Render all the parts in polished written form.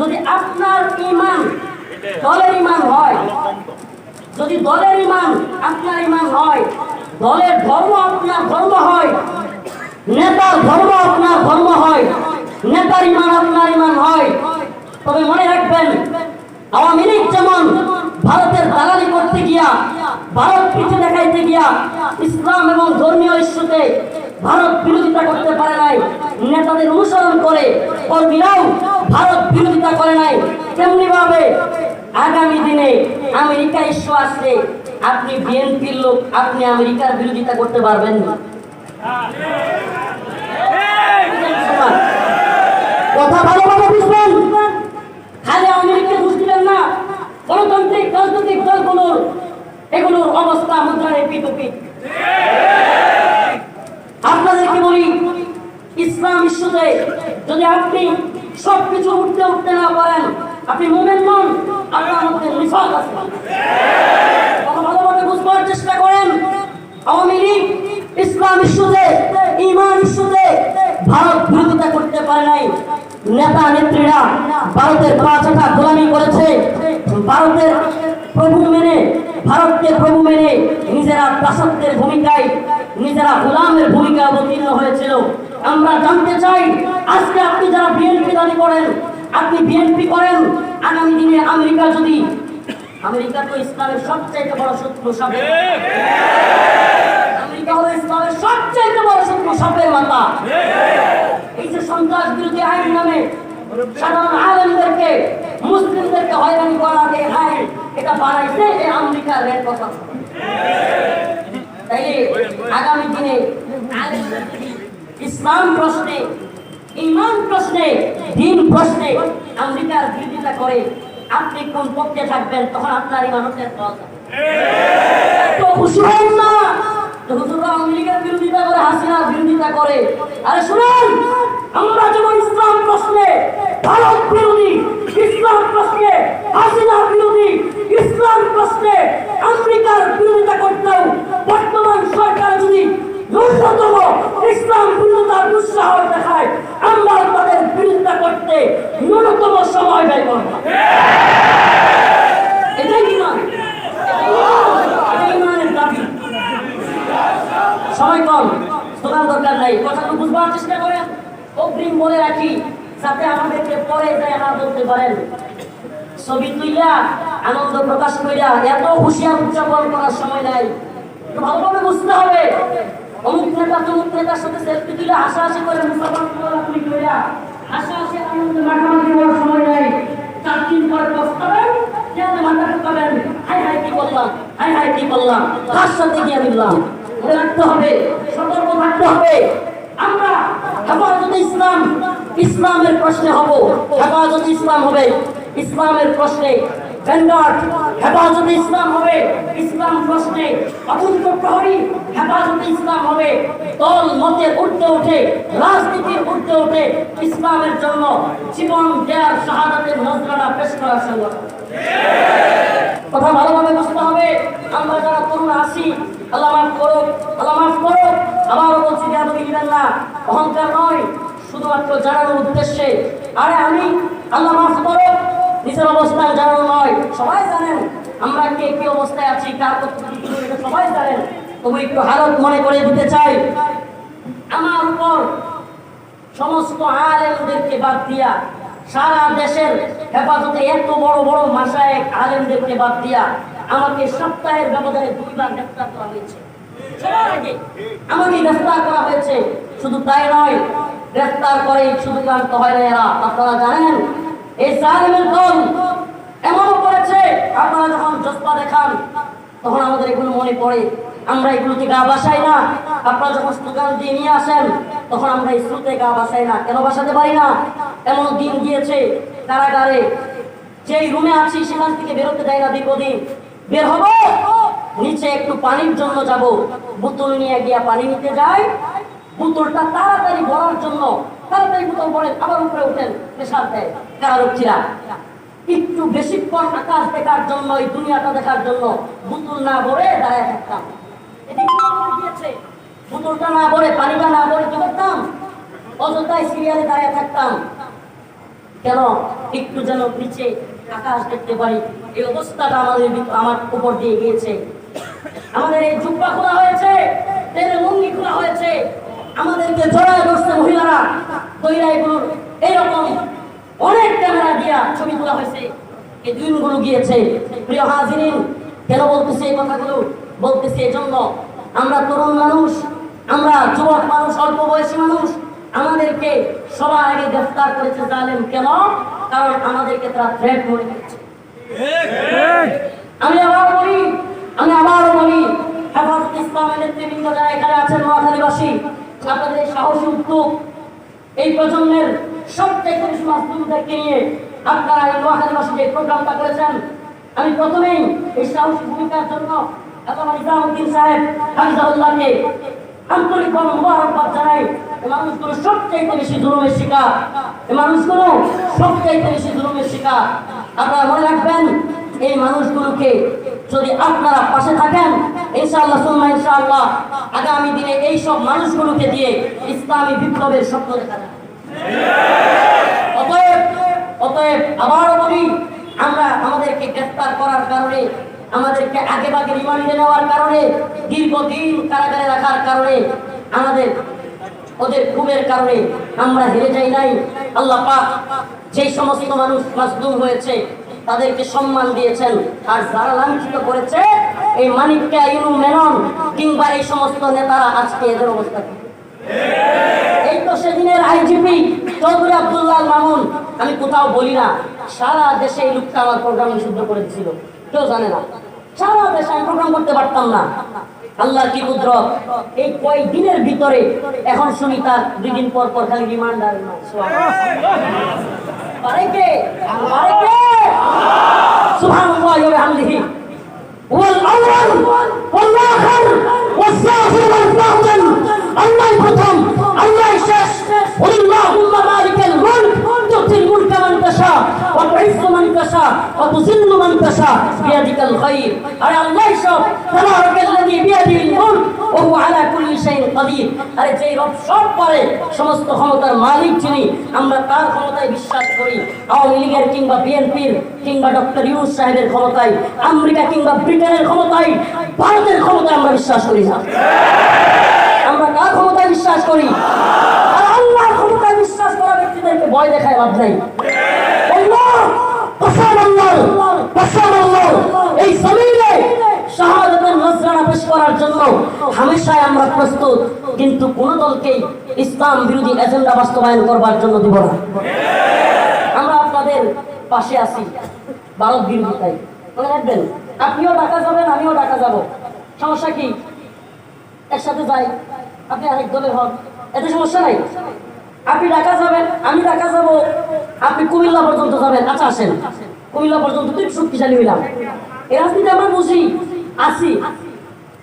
যদি আপনার ঈমান দলের ঈমান হয়, যদি দলের ঈমান আপনার ঈমান হয়, দলের ধর্ম আপনার ধর্ম হয়, নেতার ধর্ম আপনার ধর্ম হয়, নেতার ঈমান আপনার ঈমান হয়, তবে মনে রাখবেন আওয়ামী লীগ যেমন ভারতের দালালি করতে গিয়া, ভারত পিছু দেখাইতে গিয়া ইসলাম এবং ধর্মীয় ইস্যুতে ভারত বিরোধিতা করতে পারে নাই, নেতাদের অনুসরণ করে কর্মীরাও ভারত বিরোধিতা করে নাই, তেমনি ভাবে আগামী দিনে আমেরিকা ইস্যু আসলে আপনি বিএনপির লোক, আপনি আমেরিকার বিরোধিতা করতে পারবেন না। কথা ভালোভাবে বুঝবেন, খালি আমেরিকা বুঝ দিবেন না। গণতান্ত্রিক রাজনৈতিক দলগুলোর এগুলোর অবস্থা মুদ্রায় পিতপিত। আপনাদেরকে বলি, ইসলাম ইস্যুতে যদি আপনি সবকিছু উঠতে না পারেন, আপনি মুমিন নন, আপনার মধ্যে নিফাক আছে। কথা ভালোভাবে বুঝবার চেষ্টা করেন। আওয়ামী লীগ ইসলাম ইস্যুতে, ঈমান ইস্যুতে ভারত বিরোধিতা করতে পারে নাই। নেতা নেত্রীরা ভারতের পাঁচটা গোলামি করেছে, ভারতের প্রভু মেনে, ভারতকে প্রভু মেনে নিজেরা দাসত্বের ভূমিকায়, নিজেরা গোলামের ভূমিকা অবতীর্ণ হয়েছিল। আমরা জানতে চাই, আজকে আপনি যারা বিএনপি দাবি করেন, আপনি বিএনপি করেন, আগামী দিনে আমেরিকা যদি, আমেরিকা তো ইসলামের সবচাইতে বড় শত্রু, আমেরিকা হলো ইসলামের সবচাইতে বড় শত্রু, সাপের মাথা। এই যে সন্ত্রাস বিরোধী আইন নামে সাধারণ আলেমদেরকে, মুসলিমদেরকে হয়রানি করার এই আইন, এটা বানাইছে এই আমেরিকার রেড কথা। তাই আগামী দিনে ইসলাম প্রশ্নে, ঈমান প্রশ্নে, দ্বীন প্রশ্নে আমেরিকার বিরোধিতা করে আপনি কোন পক্ষে থাকবেন, তখন আপনার ঈমানের পথ তো খুশি হন না। হুজুররা আমেরিকার বিরোধিতা করে, হাসিনার বিরোধিতা করে। আরে শুনুন, আমরা যেমন ইসলাম প্রশ্নে ভারত বিরোধী, ইসলাম প্রশ্নে হাসিনা বিরোধী, ইসলাম প্রশ্নে আমেরিকার বিরোধিতা করতেও বর্তমান সরকার যদি ন্যূনতম ইসলাম বিরোধিতার দুঃসাহস দেখায়, আমরা তাদের বিরোধিতা করতে ন্যূনতম সময় ব্যয় করব। এটাই ঈমান, এটাই ঈমানের দাবি। সময় কম, স্লোগান দরকার নাই, কথাটা বুঝবার চেষ্টা করেন। অগ্রিম বলে রাখি, যাতে আমাদেরকে পরে যায় না বলতে পারেন। ছবি তুইলা আনন্দ প্রকাশ কইরা এত হুঁশিয়ার উদযাপন করার সময় নাই। ভালোভাবে বুঝতে হবে, অমুক নেতা তমুক নেতার সাথে সেলফি তুলে হাসাহাসি করে, মুসলমান আপনি কইরা হাসাহাসি আনন্দ মাখামাখি করার সময় নাই। 4 দিন পরে পস্তাবেন, যেন মাথা ঢুকাবেন, হাই হাই কি বললাম, হাই হাই কি বললাম, কার সাথে গিয়ে মিললাম। মনে রাখতে হবে, সতর্ক থাকতে হবে। আমরা হেফাজতে ইসলাম, ইসলামের প্রশ্নে হব, হেফাজতে ইসলাম হবে ইসলামের প্রশ্নে, ভ্যানগার্ড হেফাজতে ইসলাম হবে ইসলাম প্রশ্নে, অকুণ্ঠ প্রহরী হেফাজতে ইসলাম হবে দল মতের ঊর্ধ্বে উঠে, রাজনীতির ঊর্ধ্বে উঠে ইসলামের জন্য জীবন দেয়ার শাহাদাতের নজরানা পেশ করার সংগঠন। কথা ভালোভাবে বুঝতে হবে। আমরা যারা তরুণ আছি, আল্লাহ মাফ করুক, আল্লাহ মাফ করুক। আবারও বলছি, বেয়াদবি দিবেন না, অহংকার নয়, শুধুমাত্র জানানোর উদ্দেশ্যে। আরে আমি, আল্লাহ মাফ করুক, নিজের অবস্থান জানানো নয়। সবাই জানেন আমরা কে কি অবস্থায় আছি, কার কত এটা সবাই জানেন। তবু একটু হালত মনে করে দিতে চাই, আমার উপর সমস্ত আলেমদেরকে বাদ দিয়া, সারা দেশের হেফাজতে এত বড় বড় মাশায়েখ আলেমদেরকে বাদ দিয়া আমাকে সপ্তাহের ব্যবধানে 2 বার গ্রেফতার করা হয়েছে। আমাকে গ্রেফতার করা হয়েছে। শুধু তাই নয়, গ্রেফতার করে শুধু ক্লান্ত হয় না এরা। আপনারা জানেন এই জালিমের দল এমনও করেছে, আপনারা যখন জজবা দেখান তখন আমাদের এগুলো মনে পড়ে, আমরা এগুলোতে গা বাসাই না। আপনারা যখন স্লোগান দিয়ে নিয়ে আসেন তখন আমরা ইস্যুতে গা বাসাই না। কেন বাসাতে পারি না? এমন দিন গিয়েছে কারাগারে, যেই রুমে আছি সেখান থেকে বেরোতে দেয় না দীর্ঘদিন। বের হবো, নিচে একটু পানির জন্য যাব, বোতল নিয়ে গিয়া পানি নিতে যাই, বোতলটা তাড়াতাড়ি ভরার জন্য তাড়াতাড়ি বোতল ভরে আবার উপরে উঠেন, প্রেসার দেয় কারারক্ষীরা। একটু বেশিক্ষণ আকাশ দেখার জন্য, এই দুনিয়াটা দেখার জন্য বোতল না ভরে দাঁড়ায় থাকতাম। বোতলটা না ভরে, পানিটা না ভরে কি করতাম? অযথায় সিরিয়ালে দাঁড়িয়ে থাকতাম। কেন? একটু যেন নিচে আকাশ দেখতে পারি, এই অবস্থাটা আমার উপর দিয়ে গিয়েছে। আমাদের এই জুব্বা খোলা হয়েছে, তেলে লুঙ্গি খোলা হয়েছে, আমাদেরকে জড়ায় বসছে মহিলারা, দইরা এগুলো এইরকম অনেক ক্যামেরা দিয়া ছবি তোলা হয়েছে, এই দিনগুলো গিয়েছে। প্রিয় হাজিরিন, কেন বলতেছি এই কথাগুলো? বলতেছি এজন্য, আমরা তরুণ মানুষ, আমরা যুবক মানুষ, অল্প বয়সী মানুষ, আমাদেরকে সবার আগে গ্রেফতার করেছে জালেম। কেন? কারণ আমাদেরকে তারা থ্রেট মনে করেছে। আমি আবারও বলি, হেফাজত ইসলামের নেতৃবৃন্দ যারা এখানে আছেন, নোয়াখালীবাসী, আপনাদের এই সাহসী উদ্যোগ, এই প্রজন্মের সবচেয়ে বেশি মাসুমদেরকে নিয়ে আপনারা এই নোয়াখালীবাসী যে প্রোগ্রামটা করেছেন, আমি প্রথমেই এই সাহসী ভূমিকার জন্য নিজামুদ্দিন সাহেব হাফিজাহুল্লাহকে আন্তরিকভাবে মুবারকবাদ জানাই। এই মানুষগুলো সবচেয়ে বেশি জুলুমের শিকার, এই মানুষগুলো সবচেয়ে বেশি জুলুমের শিকার। আপনারা মনে রাখবেন, এই মানুষগুলোকে যদি আপনারা পাশে থাকেন, ইনশাআল্লাহ সুম্মা ইনশাআল্লাহ আগামী দিনে এই সব মানুষগুলোকে দিয়ে ইসলামী বিপ্লবের স্বপ্ন দেখা যাবে। অতএব আবারও বলি, আমরা আমাদেরকে গ্রেফতার করার কারণে, আমাদেরকে আগে ভাগে রিমান্ডে নেওয়ার কারণে, দীর্ঘদিন কারাগারে রাখার কারণে, আমাদের ওদের খুবের কারণে আমরা হেরে যাই নাই। আল্লাহ পাক যেই সমস্ত মানুষ মাজলুম হয়েছে তাদেরকে সম্মান দিয়েছেন, আর যারা লাঞ্ছিত করেছে, এই মানিককে ইনু মেনন কিংবা এই সমস্ত নেতারা আজকে এদের অবস্থা। এই তো সেদিনের আইজিপি চৌধুরী আব্দুল্লাহ মামুন, আমি কোথাও বলি না, সারা দেশে এই লোকটা আমার প্রোগ্রাম নিষিদ্ধ করে দিয়েছিল, কেউ জানে না। সারা দেশে আমি প্রোগ্রাম করতে পারতাম না। আল্লাহ কি কুদরত, এই কয়েকদিনের ভিতরে এখন শুনি তার 2 দিন পর পর খালি রিমান্ড আর সুবহানাল্লাহ ওয়া বিহামদিহি ওয়াল আউয়াল ওয়াল আখির ওয়াস সাফির ওয়াল বাতিন। আল্লাহ প্রথম, আল্লাহ শেষ। আল্লাহুম্মা মালিকাল মুলক তুতিল মুলকা মান তাশা ওয়া তুইজ্জু মান তাশা ওয়া তুযিল্লু মান তাশা বিয়াদিকাল খায়র। আরে আল্লাহ সব, তাবারাকাল্লাযী বিয়াদিহিল মুলক ওয়া হুয়া আলা কুল্লি শাইইন কাদির। আরে যেই রব সব পারে, সমস্ত ক্ষমতার মালিক যিনি, আমরা তার ক্ষমতায় বিশ্বাস করি। আওয়ামী লীগের কিংবা বিএনপির কিংবা ডক্টর ইউনূস সাহেবের ক্ষমতায়, আমেরিকা কিংবা ব্রিটেনের ক্ষমতায়, ভারতের ক্ষমতায় আমরা বিশ্বাস করি না। আমরা কার ক্ষমতায় বিশ্বাস করি? আর আল্লাহর ক্ষমতায় বিশ্বাস করা ব্যক্তিদেরকে ভয় দেখায় লাভ নাই। এই জমিনে শাহাদাতের নজরানা পেশ করার জন্য হামেশাই আমরা প্রস্তুত, কিন্তু কোন দলকেই ইসলাম বিরোধী এজেন্ডা বাস্তবায়ন করবার জন্য দিব না। আমরা আপনাদের পাশে আছি ভারত বিরোধিতায়, মনে রাখবেন। আপনিও ঢাকা যাবেন, আমিও ঢাকা যাব, সমস্যা কি? একসাথে যাই, আপনি আরেক দলের হন, এতে সমস্যা নাই। আপনি ঢাকা যাবেন, আমি ঢাকা যাব, আপনি কুমিল্লা পর্যন্ত যাবেন, আচ্ছা আসেন, কুমিল্লা পর্যন্ত তুই শক্তিশালী হইলাম। এই রাজনীতি আমরা বুঝি, আসি,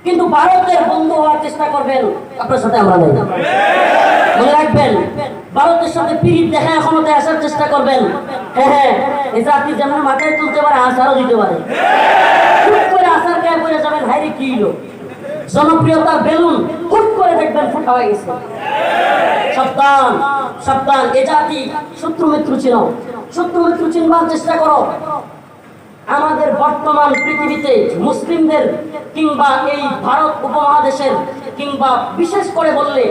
কিন্তু ভারতের বন্ধু হওয়ার চেষ্টা করবেন, আপনার সাথে আমরা নাই। মনে রাখবেন, ভারতের সাথে পিরিত দেখা ক্ষমতায় আসার চেষ্টা করবেন। হ্যাঁ, এই যে আপনি যেমন মাথায় তুলতে পারে, আশারও দিতে পারে, হুট করে আশার গায়ে পড়ে যাবেন, হাইরে কি হলো, জনপ্রিয়তার বেলুন হুট করে দেখবেন ফুটা হয়ে গেছে। সাবধান, সাবধান, এ জাতি শত্রু মিত্র চিনো, শত্রু মিত্র চিনবার চেষ্টা করো। আমাদের বর্তমান পৃথিবীতে মুসলিমদের কিংবা এই ভারত উপমহাদেশের কিংবা বিশেষ করে বললে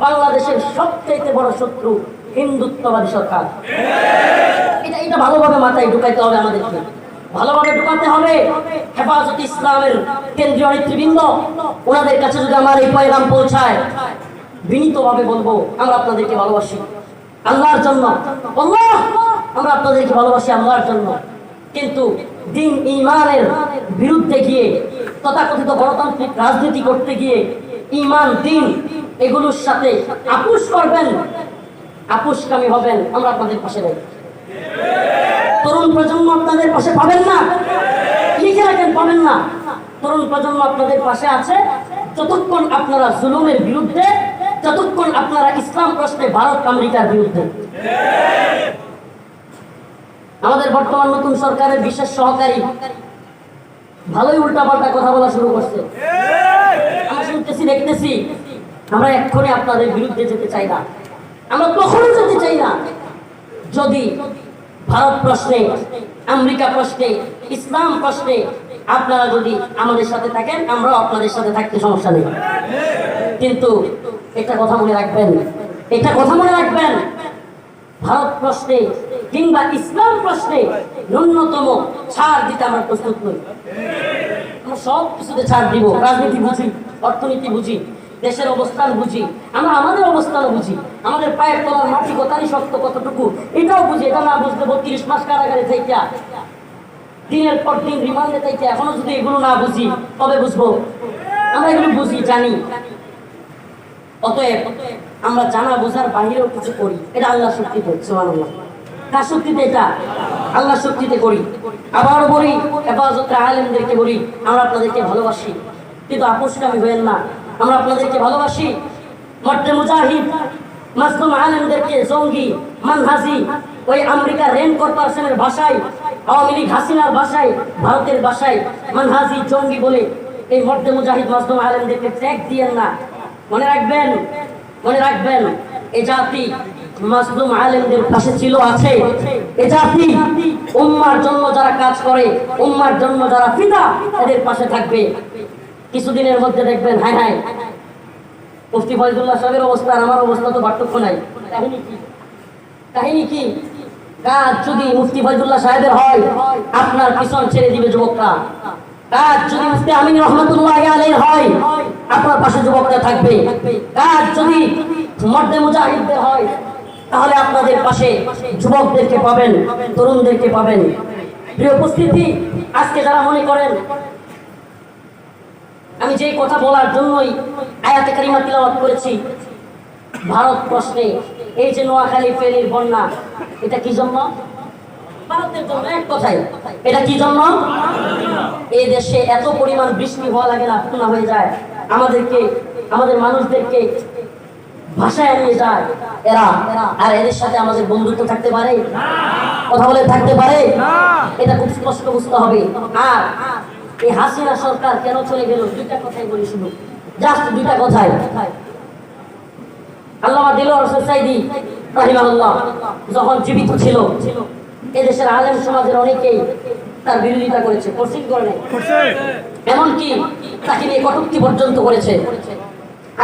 বাংলাদেশের সবচেয়ে বড় শত্রু হিন্দুত্ববাদী সরকার। এটা ভালোভাবে মাথায় ঢুকাইতে হবে, আমাদেরকে ভালোভাবে ঢুকাতে হবে। হেফাজত ইসলামের কেন্দ্রীয় নেতৃবৃন্দ, ওনাদের কাছে যদি আমার এই পয়গাম পৌঁছায়, বিনীতভাবে বলবো, আমরা আপনাদেরকে ভালোবাসি আল্লাহর জন্য। আল্লাহ, আমরা আপনাদেরকে ভালোবাসি আল্লাহর জন্য, কিন্তু দিন ইমানের বিরুদ্ধে গিয়ে, তথাকথিত গণতান্ত্রিক রাজনীতি করতে গিয়ে ইমান, দিন এগুলোর সাথে আপোষ করবেন, আপোষকামী হবেন, আমরা আপনাদের পাশে নেই। তরুণ প্রজন্ম আপনাদের পাশে পাবেন না, লিখে রাখেন, পাবেন না। তরুণ প্রজন্ম আপনাদের পাশে আছে যতক্ষণ আপনারা জুলুমের বিরুদ্ধে, যতক্ষণ আপনারা ইসলাম প্রশ্নে ভারত আমেরিকার বিরুদ্ধে। আমাদের বর্তমান নতুন সরকারের বিশেষ সহকারী ভালোই উল্টাপাল্টা কথা বলা শুরু করছে, আমরা শুনতেছি, দেখতেছি। আমরা এক্ষুনি আপনাদের বিরুদ্ধে যেতে চাই না, আমরা কখনো যেতে চাই না। যদি ভারত প্রশ্নে, আমেরিকা প্রশ্নে, ইসলাম প্রশ্নে আপনারা যদি আমাদের সাথে থাকেন, আমরাও আপনাদের সাথে থাকতে সমস্যা নেই। কিন্তু একটা কথা মনে রাখবেন, এটা কথা মনে রাখবেন, ভারত প্রশ্নে কিংবা ইসলাম প্রশ্নে ন্যূনতম ছাড় দিতে আমরা প্রস্তুত নই। আমরা সব কিছুতে ছাড় দিব। রাজনীতি বুঝি, অর্থনীতি বুঝি, দেশের অবস্থান বুঝি, আমরা আমাদের অবস্থানও বুঝি, আমাদের পায়ের তলার মাটি কতারই শক্ত কতটুকু এটাও বুঝি। এটা না বুঝতে 32 মাস কারাগারে থেকে দিনের পর দিন রিমান্ডে থেকে এখনো যদি এগুলো না বুঝি তবে বুঝবো। আমরা এগুলো বুঝি, জানি। অতএব আমরা জানা বোঝার বাহিরেও কিছু করি, এটা আল্লাহর শক্তিতে। সুবহানাল্লাহ। কার শক্তিতে? এটা আল্লাহর শক্তিতে করি। আবারও বলি, হেফাজতে আলেমদেরকে বলি, আমরা আপনাদেরকে ভালোবাসি, কিন্তু আপোষকামী হবেন না। আমরা আপনাদেরকে ভালোবাসি। মর্দে মুজাহিদ মাজলুম আলেমদেরকে জঙ্গি, মানহাজি, ওই আমেরিকার রেন কর্পোরেশনের ভাষায়, আওয়ামী লীগ হাসিনার ভাষায়, ভারতের ভাষায় মানহাজি, জঙ্গি বলে এই মর্দে মুজাহিদ মাজলুম আলেমদেরকে ট্যাগ দিয়েন না। মনে রাখবেন, মনে রাখবেন, এ জাতি মাজলুম আলেমদের পাশে ছিল, আছে। এ জাতি উম্মার জন্য যারা কাজ করে, উম্মার জন্য যারা ফিদা, এদের পাশে থাকবে। কিছুদিনের মধ্যে দেখবেন, হ্যাঁ হ্যাঁ, মুফতি ফয়জুল্লাহ সাহেবের অবস্থা আর আমার অবস্থা তো পার্থক্য নাই। কাহিনী কি? কাহিনী কি? কাজ যদি মুফতি ফয়জুল্লাহ সাহেবের হয়, আপনার পিছন ছেড়ে দিবে যুবকরা। কাজ যদি মুফতি আমিন রহমাতুল্লাহ আলাইহির হয়, আপনার পাশে যুবকরা থাকবে। কাজ যদি মর্দে মুজাহিদদের হয়, তাহলে আপনাদের পাশে যুবকদেরকে পাবেন, তরুণদেরকে পাবেন। প্রিয় উপস্থিতি, আজকে যারা মনে করেন আমি যেই কথা বলার জন্যই আয়াতে কারিমা তিলাওয়াত করেছি, ভারত প্রশ্নে এই যে নোয়াখালী ফেনীর বন্যা, এটা কি জন্য? ভারতের জন্য। এক কথায়, এটা কি জন্য? এই দেশে এত পরিমাণ বৃষ্টি হওয়া লাগে না, বন্যা হয়ে যায়, আমাদেরকে, আমাদের মানুষদেরকে ভাষায় নিয়ে যায় এরা। আর এদের সাথে আমাদের বন্ধুত্ব থাকতে পারে? কথা বলে থাকতে পারে? এটা খুব স্পষ্ট বুঝতে হবে। আর এই হাসিনা সরকার কেন চলে গেল, দুইটা কথাই বলি, শুধু জাস্ট দুইটা কথাই। আল্লামা দিলওয়ার হোসেন সাঈদী রাহিমাহুল্লাহ যখন জীবিত ছিল, এদেশের আলেম সমাজের অনেকেই তার বিরোধিতা করেছে, করছে কি করে নাই? এমনকি তাকে নিয়ে কটূক্তি পর্যন্ত করেছে।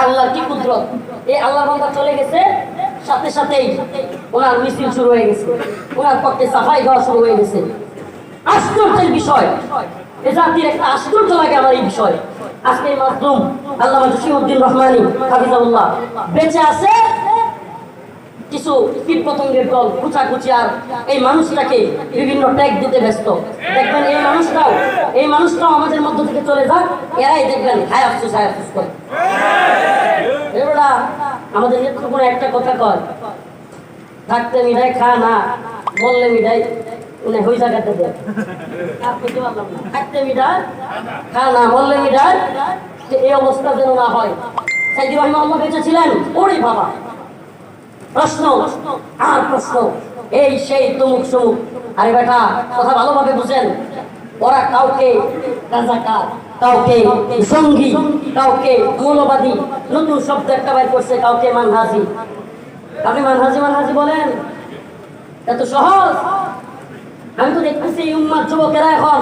আল্লাহর কি কুদরত, এই আল্লাহ বান্দা চলে গেছে, সাথে সাথেই ওনার মিছিল শুরু হয়ে গেছে, ওনার পক্ষে সাফাই দেওয়া শুরু হয়ে গেছে। আশ্চর্যের বিষয়, এ জাতির একটা আশ্চর্য লাগে আমার এই বিষয়। আজকে এই মাসলুম আল্লামা জসিমউদ্দিন রহমানী হাফিজাহুল্লাহ বেঁচে আছে, কিছু কীট পতঙ্গের দল কুচাকুচি আর এই মানুষটাকে বিভিন্ন ট্যাগ দিতে ব্যস্ত। দেখবেন এই মানুষটাও আমাদের মধ্য থেকে চলে যাক, এরাই দেখবেন হায় আফসোস করে। এবারে আমাদের নেতৃত্ব একটা কথা কয়, থাকতে মিঠাই খা না, বললে মিঠাই উনি হই জায়গাতে দেয়। থাকতে মিঠাই খা না, বললে মিঠাই, এই অবস্থা যেন না হয়। সাইদি রহমানুল্লাহ বেঁচে ছিলেন, ওরে বাবা, প্রশ্ন আর প্রশ্ন, এই সেই তুমুক সুমুক। আরে বেটা, কথা ভালোভাবে বুঝেন, ওরা কাউকে রাজাকার, কাউকে সঙ্গী, কাউকে মৌলবাদী, নতুন শব্দ একটা বাইর করছে, কাউকে মানহাজি। আপনি মানহাজি বলেন, এত সহজ? আমি তো দেখতেছি এই উম্মার যুবকেরা এখন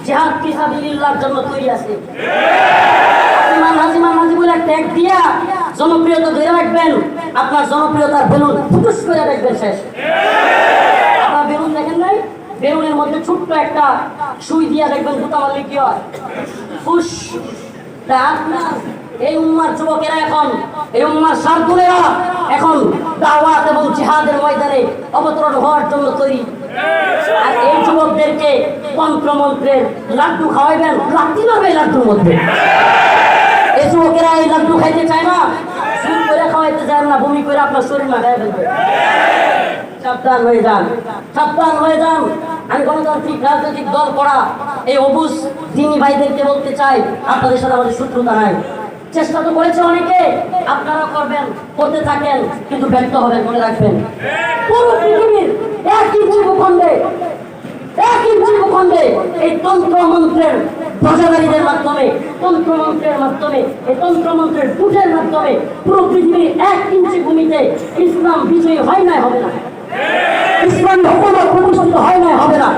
জিহাদ ফি সাবিলিল্লাহর জন্য তৈরি আছে। আপনি মানহাজি বলে ট্যাগ দিয়া জনপ্রিয়তা ধরে রাখবেন, আপনার জনপ্রিয়তার বেলুন ফুটুস করে দেখবেন শেষ। আপনার বেলুন দেখেন নাই? বেলুনের মধ্যে ছোট্ট একটা সুই দিয়া দেখবেন গুতা মারলে কি হয়? ফুস। এই উম্মার যুবকেরা এখন, এই উম্মার শারদুলেরা এখন দাওয়াত এবং জিহাদের ময়দানে অবতরণ হওয়ার জন্য তৈরি। আর এই যুবকদেরকে তন্ত্রমন্ত্রের লাড্ডু খাওয়াইবেন, লাড্ডু নামে লাড্ডুর মধ্যে। এই যুবকেরা এই লাড্ডু খাইতে চায় না, সুদ করে খাওয়াইতে চায় না, বমি করে আপনার শরীর মাখায় ফেলবে। সাবধান হয়ে যান, সাবধান হয়ে যান। আমি গণতান্ত্রিক রাজনৈতিক দল করা এই অবুজ দিনী ভাইদেরকে বলতে চাই, আপনাদের সাথে আমাদের শত্রুতা নাই। চেষ্টা তো করেছে অনেকে, আপনারা করবেন, করতে থাকেন, কিন্তু ব্যর্থ হবেন, মনে রাখবেন। পুরো পৃথিবীর এক ইঞ্চি ভূখণ্ডে এই তন্ত্রমন্ত্রের প্রজাকারীদের মাধ্যমে, তন্ত্রমন্ত্রের মাধ্যমে, এই তন্ত্রমন্ত্রের দুটের মাধ্যমে পুরো পৃথিবীর 1 ইঞ্চি ভূমিতে ইসলাম বিজয়ী হয় না, হবে না। ইসলামী হুকুমত প্রতিষ্ঠিত হয় না, হবে না।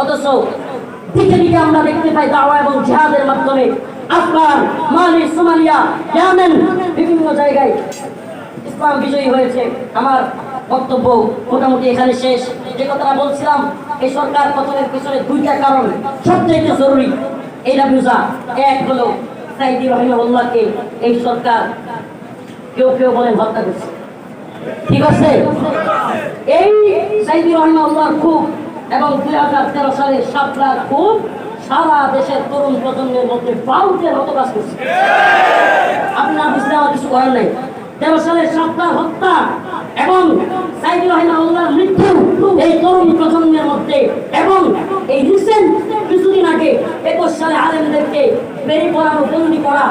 অথচ দিকে দিকে আমরা দেখতে পাই দাওয়া এবং জিহাদের মাধ্যমে আফগান, মালি, সোমালিয়া, ইয়েমেন বিভিন্ন জায়গায় ইসলাম বিজয়ী হয়েছে। আমার বক্তব্য মোটামুটি এখানে শেষ। যে কথাটা বলছিলাম, এই সরকার পতনের পিছনে দুইটা কারণ সবচেয়ে জরুরি। এইটা বুঝা, এক হলো সাইদি রহিমাহুল্লাহকে এই সরকার কেউ কেউ বলেন হত্যা করছে, ঠিক আছে। এই সাইদি রহিমাহুল্লাহর খুব এবং 2013 সালে শাপলার খুব সারা দেশের তরুণ প্রজন্মের মধ্যে বাউটের মতো কাজ করছে। আপনি না বুঝলে আমার কিছু করার নাই। 13 সালের শাপলার হত্যা এবং সাইদি রহিমাহুল্লাহর মৃত্যু এই তরুণ প্রজন্মের মধ্যে, এবং এই রিসেন্ট কিছুদিন আগে 21 সালে আলেমদেরকে বেরি পড়ানো, বন্দি করা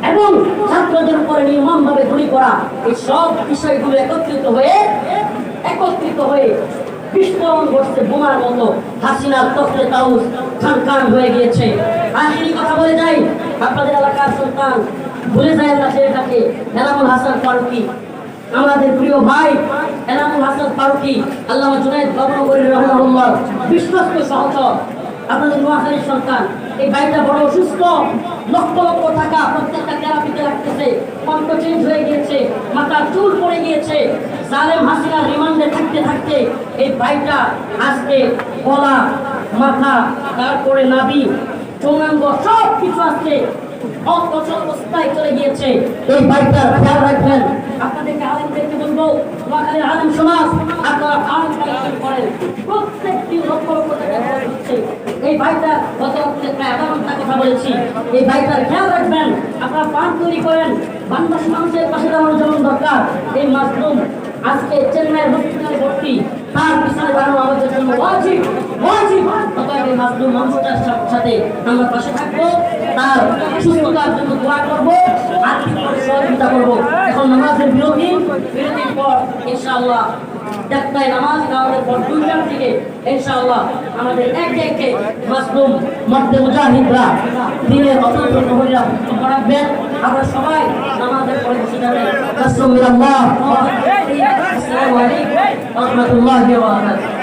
এবং ছাত্রদের উপরে নির্মমভাবে গুলি করা, এই সব বিষয়গুলো একত্রিত হয়ে বিস্ফোরণ ঘটছে বোমার মতো। হাসিনার তখতে তাউস খান হয়ে গিয়েছে। আখেরি কথা বলে যাই, আপনাদের এলাকার সন্তান ভুলে যায় না ছেলেটাকে, এনামুল হাসান ফারুকী, আমাদের প্রিয় ভাই এনামুল হাসান ফারুকী, আল্লামা জুনায়েদ বাবনগরী রহমাহুল্লাহ বিশ্বস্ত সহচর, আপনাদের নোয়াখালীর সন্তান। এই ভাইটা বড় অসুস্থ, লক্ষ লক্ষ টাকা প্রত্যেকটা থেরাপিতে লাগতেছে, কণ্ঠ চেঞ্জ হয়ে গিয়েছে, মাথার চুল পড়ে গিয়েছে। জালেম হাসিনার রিমান্ডে থাকতে থাকতে এই ভাইটা আজকে গলা, মাথা, তারপরে নাভি, যৌনাঙ্গ সব কিছু আজকে অচল অবস্থায় চলে গিয়েছে। এই ভাইটার খেয়াল রাখবেন। আপনাদেরকে আলেমদেরকে বলবো, নোয়াখালীর আলেম সমাজ, আপনারা আলেম কালেকশন করেন, প্রত্যেকটি লক্ষ লক্ষ টাকা খরচ হচ্ছে। এই ভাইটা গত প্রায় আধা ঘন্টা কথা বলেছি, এই ভাইটার খেয়াল রাখবেন। আপনারা ফান্ড তৈরি করেন, বাংলাদেশ মানুষের পাশে দাঁড়ানো যেমন দরকার, এই মাশরুম আজকে চেন্নাইয়ের হসপিটালে ভর্তি, তার পিছনে দাঁড়ানো আমাদের জন্য ওয়াজিব। অতএব এই মাশরুম মানুষটার সাথে আমরা পাশে থাকবো, তার সুস্থতার জন্য দোয়া করবো, আর্থিক সহযোগিতা করবো। এখন নামাজের বিরতির পর ইনশাআল্লাহ একটাই নামাজ, নামাজের পর 2টার দিকে ইনশাআল্লাহ আমাদের একে মাশরুম মধ্যে মুজাহিদরা দিনের অত্যন্ত প্রহরীরা পড়াবেন। আমরা সবাই নামাজের পরে বসে যাবেন। আসসালামু আলাইকুম ওয়া রাহমাতুল্লাহি ওয়া বারাকাতুহু।